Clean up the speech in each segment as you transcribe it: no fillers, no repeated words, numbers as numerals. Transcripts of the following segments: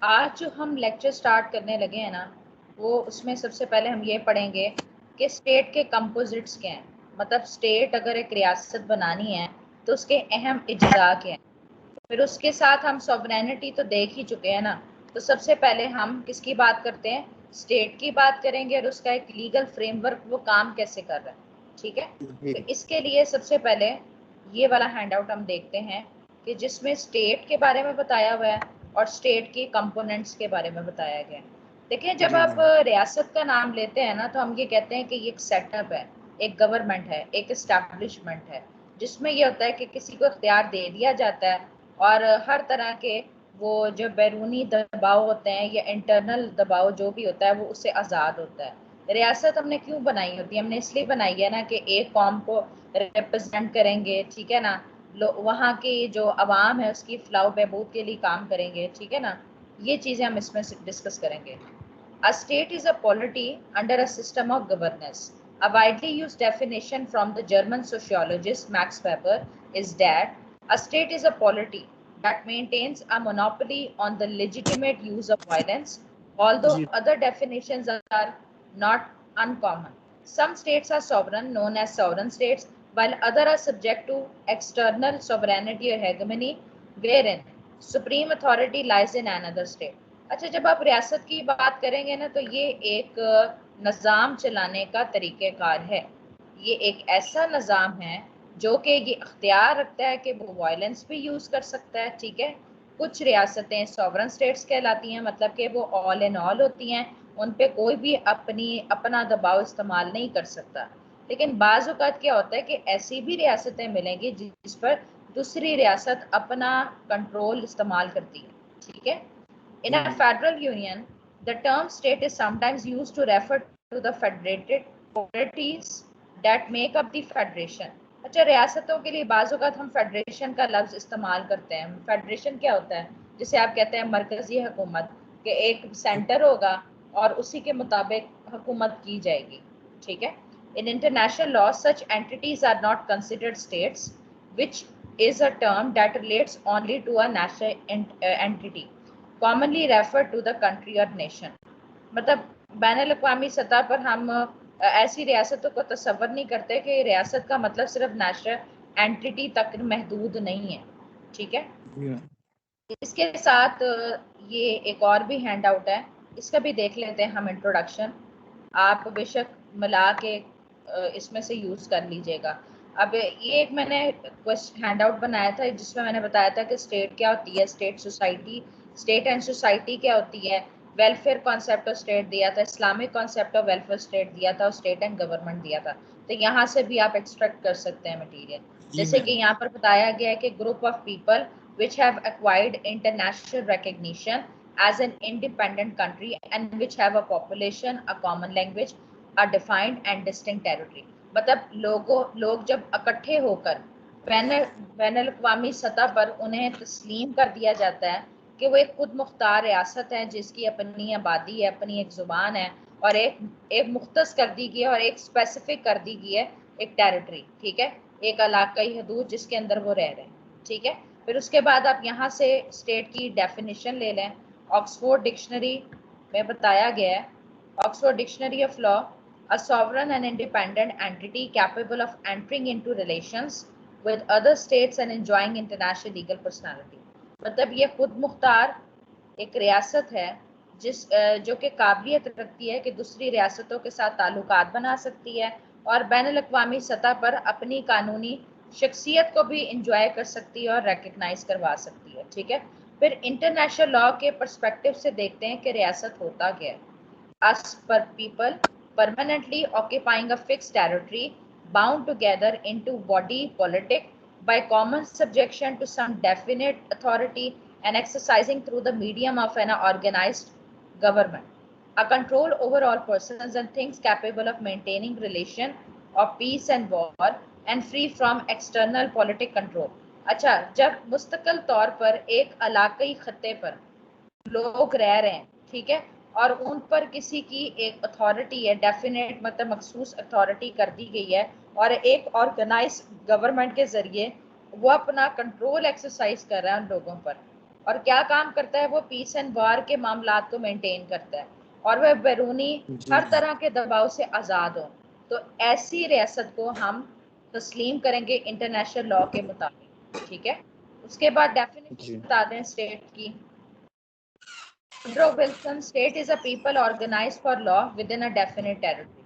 आज जो हम लेक्चर स्टार्ट करने लगे हैं ना, वो उसमें सबसे पहले हम ये पढ़ेंगे कि स्टेट के कंपोजिट्स क्या हैं। मतलब स्टेट अगर एक रियासत बनानी है तो उसके अहम इज्जा क्या हैं। फिर उसके साथ हम सॉवरेनिटी तो देख ही चुके हैं ना, तो सबसे पहले हम किसकी बात करते हैं, स्टेट की बात करेंगे और उसका एक लीगल फ्रेमवर्क वो काम कैसे कर रहा है। ठीक है, जी। तो इसके लिए सबसे पहले ये वाला हैंडआउट हम देखते हैं कि जिसमें स्टेट के बारे में बताया हुआ है और स्टेट के कंपोनेंट्स के बारे में बताया गया है। देखिए, जब जी आप मैम। रियासत का नाम लेते हैं ना, तो हम ये कहते हैं कि ये एक सेटअप है, एक गवर्नमेंट है, एक इस्टेब्लिशमेंट है, जिसमें ये होता है कि किसी को इख्तियार दे दिया जाता है और हर तरह के वो जो बैरूनी दबाव होते हैं या इंटरनल दबाव जो भी होता है वो उससे आज़ाद होता है। रियासत हमने क्यों बनाई होती है, हमने इसलिए बनाई है ना कि एक कौम को रिप्रेजेंट करेंगे, ठीक है ना, वहाँ की जो आवाम है उसकी फलाह बहबूद के लिए काम करेंगे, ठीक है ना। ये चीज़ें हम इसमें डिस्कस करेंगे। A state is a polity under a system of governance. A widely used definition from the German sociologist Max Weber is that a state is a polity that maintains a monopoly on the legitimate use of violence, although ji other definitions are not uncommon. Some states are sovereign, known as sovereign states, while others are subject to external sovereignty or hegemony, wherein supreme authority lies in another state. अच्छा, जब आप रियासत की बात करेंगे ना, तो ये एक निज़ाम चलाने का तरीक़ेकार है। ये एक ऐसा निज़ाम है जो कि ये अख्तियार रखता है कि वो वायलेंस भी यूज़ कर सकता है, ठीक है। कुछ रियासतें सॉवरन स्टेट्स कहलाती हैं, मतलब कि वो ऑल इन ऑल होती हैं, उन पे कोई भी अपना दबाव इस्तेमाल नहीं कर सकता। लेकिन बाज़ औक़ात क्या होता है कि ऐसी भी रियासतें मिलेंगी जिस पर दूसरी रियासत अपना कंट्रोल इस्तेमाल करती है, ठीक है। In ji a ji. federal union, the term state is sometimes used to refer to the federated polities that make up the federation. अच्छा, रियासतों के लिए बाज़-औक़ात हम फेडरेशन का लफ्ज़ इस्तेमाल करते हैं। फेडरेशन क्या होता है? जिसे आप कहते हैं मरकज़ी हुकूमत, कि एक सेंटर होगा और उसी के मुताबिक हुकूमत की जाएगी, ठीक है। In international law, such entities are not considered states, which is a term that relates only to a national entity, commonly referred to the country or nation. मतलब बैनुल-अक़वामी सतह पर हम ऐसी रियासतों को तसव्वुर नहीं करते कि रियासत का मतलब सिर्फ नेशनल एंटिटी तक महदूद नहीं है, ठीक है। जी मैम। इसके साथ ये एक और भी हैंड आउट है, इसका भी देख लेते हैं हम इंट्रोडक्शन। आप बेशक मिला के इसमें से यूज़ कर लीजिएगा। अब ये एक मैंने हैंड आउट बनाया था जिसमें मैंने बताया था कि स्टेट क्या होती है, state society, state and society क्या होती है, वेलफेयर कॉन्सेप्ट ऑफ स्टेट दिया था, Islamic concept of welfare state दिया था और स्टेट एंड गवर्नमेंट दिया था। तो यहाँ से भी आप एक्सट्रैक्ट कर सकते हैं मटीरियल। जी जैसे कि मैम। यहाँ पर बताया गया है कि group of people which have acquired international recognition as an independent country and which have a population, a common language, a defined and distinct territory. मतलब लोग जब इकट्ठे होकर बैनुल-अक़वामी सतह पर उन्हें तस्लीम कर दिया जाता है कि वो एक खुद मुख्तार रियासत है जिसकी अपनी आबादी है, अपनी एक ज़ुबान है और एक मुख्तस कर दी गई है और एक स्पेसिफिक कर दी गई है एक टेरिटरी, ठीक है, एक इलाकाई हदूद जिसके अंदर वो रह रहे हैं, ठीक है। फिर उसके बाद आप यहाँ से स्टेट की डेफिनेशन ले लें। ऑक्सफोर्ड डिक्शनरी में बताया गया है, Oxford dictionary of law, a sovereign and independent entity capable of entering into relations with other states and enjoying international legal personality. मतलब ये खुद मुख्तार एक रियासत है जो कि काबिलियत रखती है कि दूसरी रियासतों के साथ ताल्लुकात बना सकती है और बैनुल-अक़वामी सतह पर अपनी कानूनी शख्सियत को भी इंजॉय कर सकती है और रिकग्नाइज करवा सकती है, ठीक है। फिर इंटरनेशनल लॉ के पर्सपेक्टिव से देखते हैं कि रियासत होता क्या है। As per people permanently occupying a fixed territory bound together into body politic by common subjection to some definite authority and exercising through the medium of an organized government a control over all persons and things capable of maintaining relation of peace and war and free from external politic control. अच्छा, जब मुस्तकिल तौर पर एक इलाकाई खत्ते पर लोग रह रहे हैं, ठीक है, और उन पर किसी की एक अथॉरिटी है, डेफिनेट मतलब मखसूस अथॉरिटी कर दी गई है और एक ऑर्गेनाइज गवर्नमेंट के जरिए वो अपना कंट्रोल एक्सरसाइज कर रहा है उन लोगों पर, और क्या काम करता है वो? पीस एंड वार के मामलात को मेंटेन करता है और वह बैरूनी जी हर तरह के दबाव से आज़ाद हो। तो ऐसी रियासत को हम तस्लीम करेंगे इंटरनेशनल लॉ के मुताबिक। ठीक है, उसके बाद जी डेफिनेशन बता दें स्टेट की। Woodrow Wilson, state is a people organized for law within a definite territory.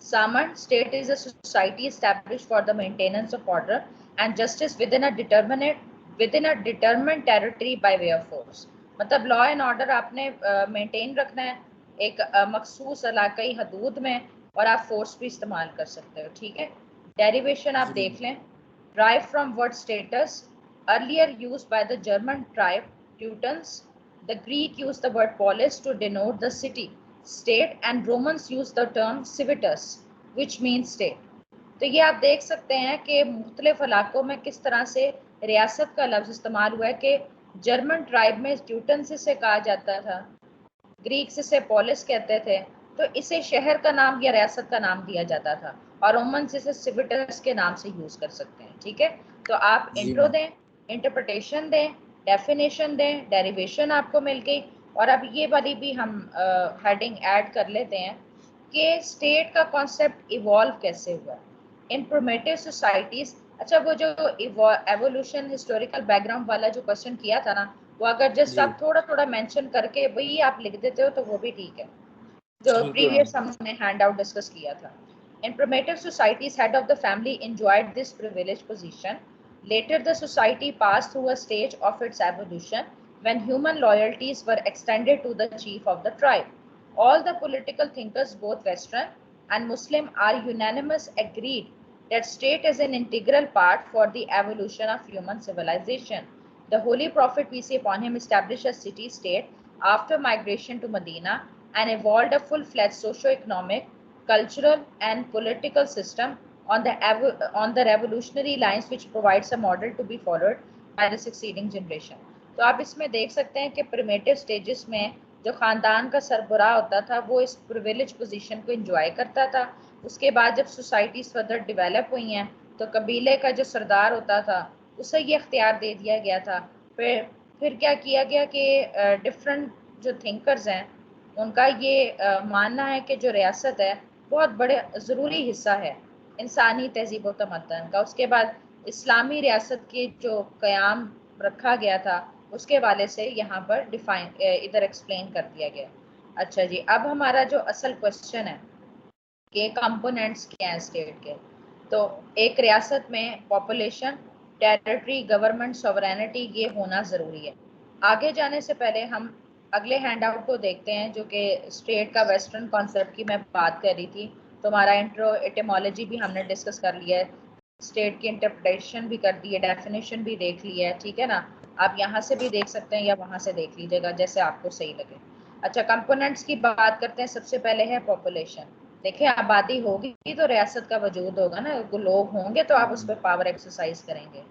Saman, state is a society established for the maintenance of order and justice within a determined territory by way of force. मतलब law and order आपने maintain रखना है एक मखसूस इलाकाई हदूद में, और आप फोर्स भी इस्तेमाल कर सकते हो। ठीक है, डेरिवेशन आप जी देख लें। Drive from word status, earlier used by the German tribe Teutons. The Greek used the word polis to denote the city state, and Romans used the term civitas, which means state. तो ये आप देख सकते हैं कि मुख्तलिफ इलाकों में किस तरह से रियासत का लफ्ज इस्तेमाल हुआ है कि जर्मन ट्राइब में ट्यूटन से कहा जाता था, ग्रीक से पोलिस कहते थे, तो इसे शहर का नाम या रियासत का नाम दिया जाता था, और रोमन से सिविटस के नाम से यूज कर सकते हैं। ठीक है, तो आप जी इंट्रो दें, इंटरप्रिटेशन दें, डेफिनेशन दें, डेरिवेशन आपको मिल गई। और अब ये वाली भी हम हेडिंग ऐड कर लेते हैं कि स्टेट का कॉन्सेप्ट इवॉल्व कैसे हुआ इन प्रोमेटिव सोसाइटीज। अच्छा, वो जो एवोल्यूशन हिस्टोरिकल बैकग्राउंड वाला जो क्वेश्चन किया था ना, वो अगर जस्ट जी आप थोड़ा थोड़ा मेंशन करके वही आप लिख देते हो तो वो भी ठीक है, जो ठीक है मैम। प्रीवियस हमने हैंड आउट डिस्कस किया था। In primitive societies, head of the family enjoyed this privileged position. Later, the society passed through a stage of its evolution when human loyalties were extended to the chief of the tribe. All the political thinkers, both Western and Muslim, are unanimous agreed that state is an integral part for the evolution of human civilization. The Holy Prophet, peace be upon him, established a city-state after migration to Medina and evolved a full-fledged socio-economic, cultural and political system on the revolutionary lines which provides a model to be followed by the succeeding generation. तो आप इसमें देख सकते हैं कि primitive stages में जो खानदान का सरबराह होता था वो इस प्रिविलेज पोजीशन को एंजॉय करता था। उसके बाद जब सोसाइटीज फर्दर डेवलप हुई हैं तो कबीले का जो सरदार होता था उसे ये इख्तियार दे दिया गया था। फिर क्या किया गया कि डिफरेंट जो थिंकर्स हैं उनका ये मानना है कि जो रियासत है बहुत बड़े ज़रूरी हिस्सा है इंसानी तहजीब व तमद्दन का। उसके बाद इस्लामी रियासत की जो क़याम रखा गया था उसके वाले से यहाँ पर डिफाइन इधर एक्सप्लेन कर दिया गया। अच्छा जी, अब हमारा जो असल क्वेश्चन है कि कंपोनेंट्स क्या हैं स्टेट के। तो एक रियासत में पॉपुलेशन, टेरिटरी, गवर्नमेंट, सॉवरेनिटी ये होना ज़रूरी है। आगे जाने से पहले हम अगले हैंड आउट को देखते हैं जो कि स्टेट का वेस्टर्न कॉन्सेप्ट की मैं बात कर रही थी। तो हमारा इंट्रो एटिमोलॉजी भी हमने डिस्कस कर लिया है, स्टेट की इंटरप्रिटेशन भी कर दी है, डेफिनेशन भी देख ली है। ठीक है ना, आप यहाँ से भी देख सकते हैं या वहाँ से देख लीजिएगा जैसे आपको सही लगे। अच्छा, कंपोनेंट्स की बात करते हैं। सबसे पहले है पॉपुलेशन। देखिए, आबादी होगी तो रियासत का वजूद होगा ना, लोग होंगे तो आप उस पर पावर एक्सरसाइज करेंगे।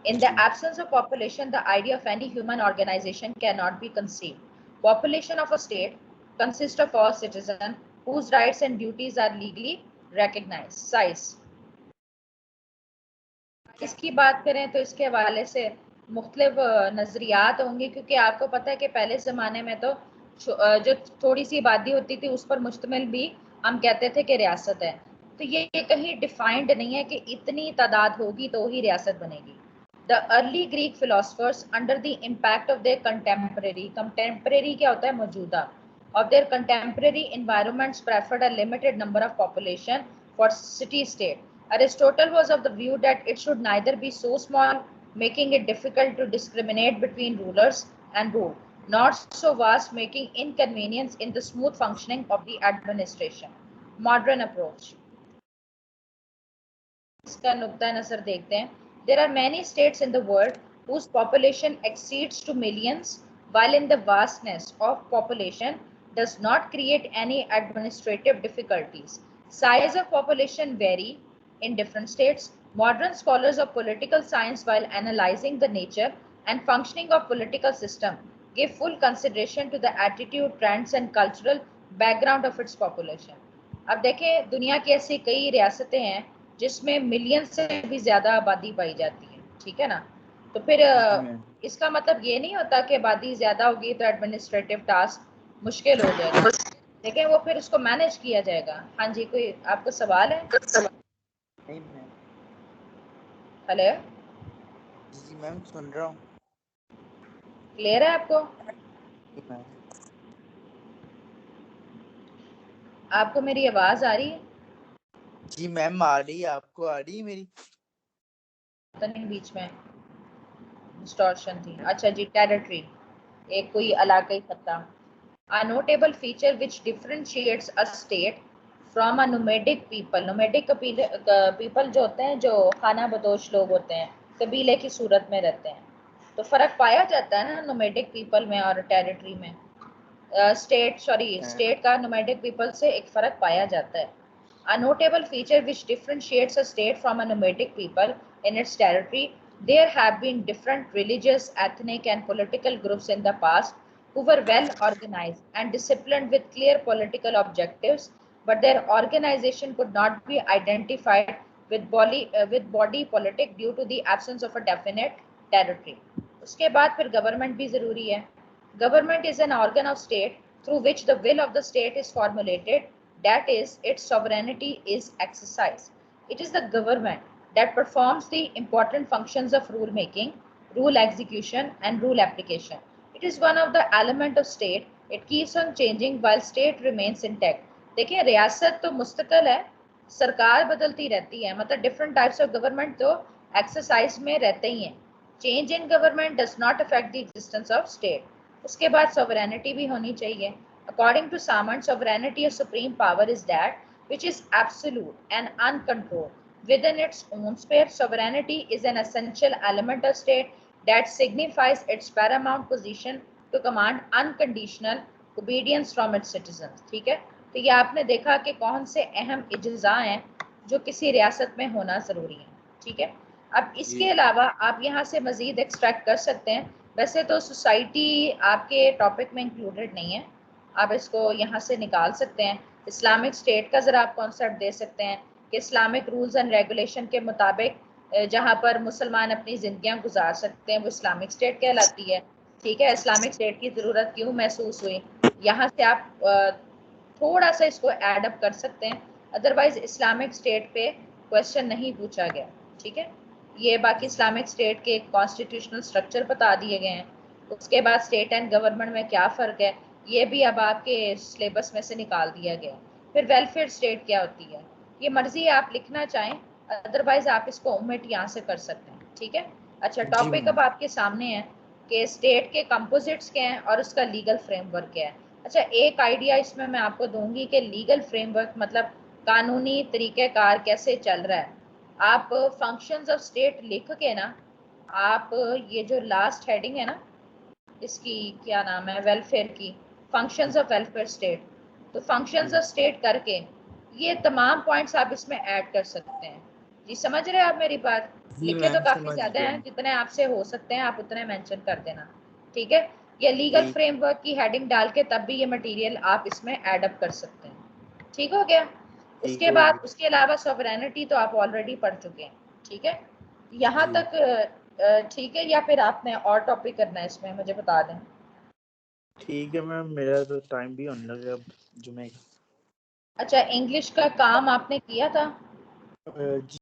In the जी absence of population, the idea of any human organization cannot be conceived. Population of a state consists of all citizens whose rights and duties are legally recognized. Size. इसकी बात करें तो इसके हवाले से मुख्तलिफ नज़रियात होंगे, क्योंकि आपको पता है कि पहले ज़माने में तो जो थोड़ी सी आबादी होती थी उस पर मुश्तमिल भी हम कहते थे कि रियासत है। तो ये कहीं डिफाइंड नहीं है कि इतनी तादाद होगी तो ही रियासत बनेगी। The early Greek philosophers under the impact of their contemporary क्या होता है? मौजूदा of their contemporary environments preferred a limited number of population for city-state. Aristotle was of the view that it should neither be so small, making it difficult to discriminate between rulers and rule, nor so vast, making inconvenience in the smooth functioning of the administration. Modern approach. इसका नुक्ता नजर देखते हैं। There are many states in the world whose population exceeds to millions, while in the vastness of population does not create any administrative difficulties. Size of population vary in different states. Modern scholars of political science, while analyzing the nature and functioning of political system, give full consideration to the attitude, trends and cultural background of its population. अब देखें, दुनिया की ऐसी कई रियासतें हैं जिसमें million से भी ज्यादा आबादी पाई जाती है। ठीक है ना, तो फिर इसका मतलब ये नहीं होता कि आबादी ज्यादा होगी तो एडमिनिस्ट्रेटिव टास्क मुश्किल हो जाएगा, लेकिन वो फिर उसको मैनेज किया जाएगा। हाँ जी, कोई आपको सवाल है? नहीं मैम। हेलो, जी मैम सुन रहा हूँ। क्लियर है आपको? मैम आपको मेरी आवाज आ रही है? जी मैम आ रही है, आपको आ रही है मेरी? पता नहीं बीच में डिस्टॉर्शन थी। अच्छा जी, टेरिटरी, एक कोई इलाकाई सत्ता। A notable feature which differentiates a state from a nomadic people, nomadic people जो होते हैं, जो खाना बदोश लोग होते हैं, कबीले की सूरत में रहते हैं, तो फर्क पाया जाता है ना नोमैडिक पीपल में और टेरिटरी में। स्टेट का नोमैडिक पीपल से एक फर्क पाया जाता है। A notable feature which differentiates a state from a nomadic people in its territory, there have been different religious, ethnic, and political groups in the past who were well organized and disciplined with clear political objectives, but their organization could not be identified with body politic due to the absence of a definite territory. उसके बाद फिर government भी जरूरी है। Government is an organ of state through which the will of the state is formulated, that is, its sovereignty is exercised. It is the government that performs the important functions of rule making, rule execution, and rule application. It is one of the element of state. It keeps on changing while state remains intact. देखिए, रियासत तो मुस्तकिल है, सरकार बदलती रहती है, मतलब डिफरेंट टाइप्स ऑफ गवर्नमेंट तो एक्सरसाइज में रहते ही हैं। Change in government does not affect the existence of state. उसके बाद सॉवरेनिटी भी होनी चाहिए। According to Samant, sovereignty of supreme power is that which is absolute and uncontrolled within its own sphere. Sovereignty is an essential element of state that signifies its paramount position to command unconditional obedience from its citizens. ठीक है, तो ये आपने देखा कि कौन से अहम इज्जा हैं जो किसी रियासत में होना जरूरी है। ठीक है, अब इसके अलावा आप यहाँ से मजीद एक्सट्रैक्ट कर सकते हैं। वैसे तो सोसाइटी आपके टॉपिक में इंक्लूडेड नहीं है, आप इसको यहाँ से निकाल सकते हैं। इस्लामिक स्टेट का ज़रा आप कॉन्सेप्ट दे सकते हैं कि इस्लामिक रूल्स एंड रेगुलेशन के मुताबिक जहाँ पर मुसलमान अपनी ज़िंदगियाँ गुजार सकते हैं वो इस्लामिक स्टेट कहलाती है। ठीक है, इस्लामिक स्टेट की ज़रूरत क्यों महसूस हुई, यहाँ से आप थोड़ा सा इसको एड अप कर सकते हैं। अदरवाइज इस्लामिक स्टेट पे क्वेश्चन नहीं पूछा गया। ठीक है, ये बाकी इस्लामिक स्टेट के कॉन्स्टिट्यूशनल स्ट्रक्चर बता दिए गए हैं। उसके बाद स्टेट एंड गवर्नमेंट में क्या फ़र्क है ये भी अब आपके सिलेबस में से निकाल दिया गया। फिर वेलफेयर स्टेट क्या होती है, ये मर्जी आप लिखना चाहें, अदरवाइज आप इसको ओमिट यहाँ से कर सकते हैं। ठीक है, अच्छा, टॉपिक अब आपके सामने है कि स्टेट के कंपोजिट्स क्या हैं और उसका लीगल फ्रेमवर्क क्या है। अच्छा, एक आइडिया इसमें मैं आपको दूंगी कि लीगल फ्रेमवर्क मतलब कानूनी तरीक़ेकार कैसे चल रहा है। आप फंक्शंस ऑफ स्टेट लिख के ना, आप ये जो लास्ट हेडिंग है ना, इसकी क्या नाम है, वेलफेयर की, फंक्शंस ऑफ वेलफेयर स्टेट, तो फंक्शंस ऑफ स्टेट करके ये तमाम पॉइंट्स आप इसमें ऐड कर सकते हैं। जी समझ रहे हैं आप मेरी बात? लिखे तो काफी ज्यादा हैं, जितने आपसे हो सकते हैं आप उतने मेंशन कर देना। ठीक है, ये लीगल फ्रेमवर्क की हेडिंग डाल के तब भी ये मटेरियल आप इसमें ऐड अप कर सकते हैं। ठीक हो गया? उसके बाद उसके अलावा सॉवरेनिटी तो आप ऑलरेडी पढ़ चुके हैं। ठीक है, यहाँ तक ठीक है, या फिर आपने और टॉपिक करना है इसमें, मुझे बता दें। ठीक है मैम, मेरा तो टाइम भी होने लगा अब जुमे का। अच्छा, इंग्लिश का काम आपने किया था? जी